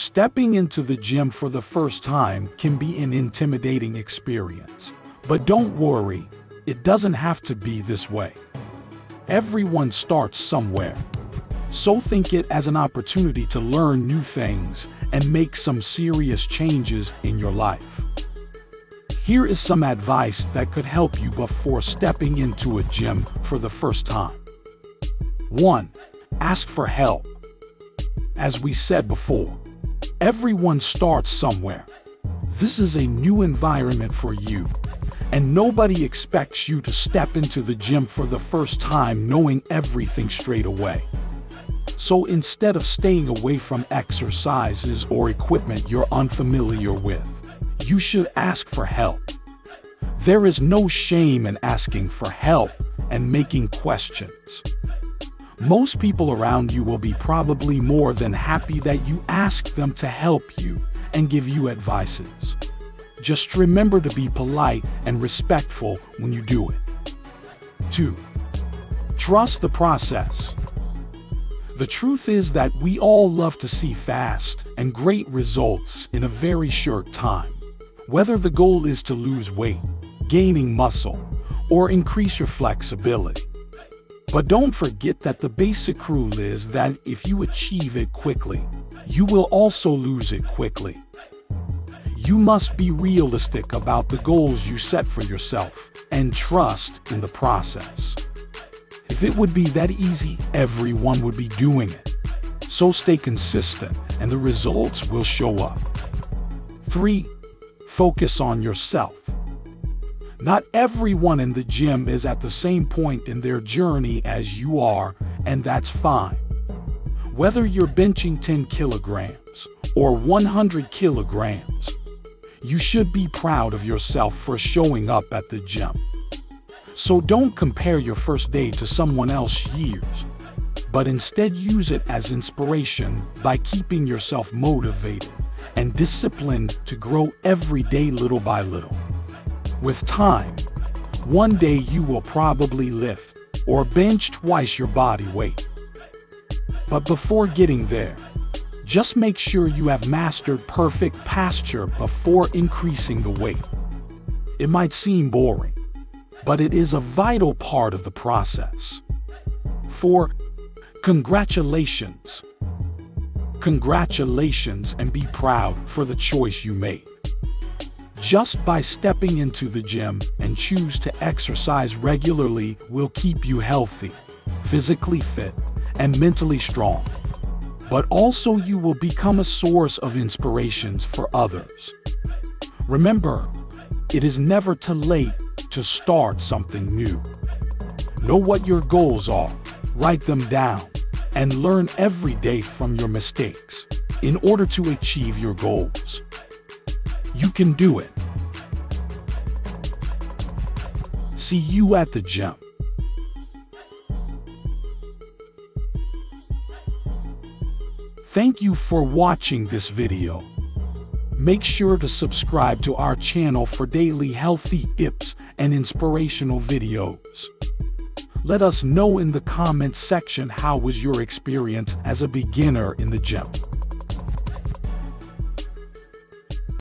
Stepping into the gym for the first time can be an intimidating experience. But don't worry, it doesn't have to be this way. Everyone starts somewhere. So think it as an opportunity to learn new things and make some serious changes in your life. Here is some advice that could help you before stepping into a gym for the first time. 1. Ask for help. As we said before, everyone starts somewhere. This is a new environment for you, and nobody expects you to step into the gym for the first time knowing everything straight away. So instead of staying away from exercises or equipment you're unfamiliar with, you should ask for help. There is no shame in asking for help and making questions. Most people around you will be probably more than happy that you ask them to help you and give you advices. Just remember to be polite and respectful when you do it. 2. Trust the process. The truth is that we all love to see fast and great results in a very short time. Whether the goal is to lose weight, gaining muscle, or increase your flexibility. But don't forget that the basic rule is that if you achieve it quickly, you will also lose it quickly. You must be realistic about the goals you set for yourself and trust in the process. If it would be that easy, everyone would be doing it. So stay consistent and the results will show up. 3. Focus on yourself. Not everyone in the gym is at the same point in their journey as you are, and that's fine. Whether you're benching 10 kilograms or 100 kilograms, you should be proud of yourself for showing up at the gym. So don't compare your first day to someone else's years, but instead use it as inspiration by keeping yourself motivated and disciplined to grow every day little by little. With time, one day you will probably lift or bench twice your body weight. But before getting there, just make sure you have mastered perfect posture before increasing the weight. It might seem boring, but it is a vital part of the process. 4. Congratulations. Congratulations and be proud for the choice you made. Just by stepping into the gym and choose to exercise regularly will keep you healthy, physically fit, and mentally strong. But also you will become a source of inspirations for others. Remember, it is never too late to start something new. Know what your goals are, write them down, and learn every day from your mistakes in order to achieve your goals. You can do it. See you at the gym. Thank you for watching this video. Make sure to subscribe to our channel for daily healthy tips and inspirational videos. Let us know in the comments section how was your experience as a beginner in the gym.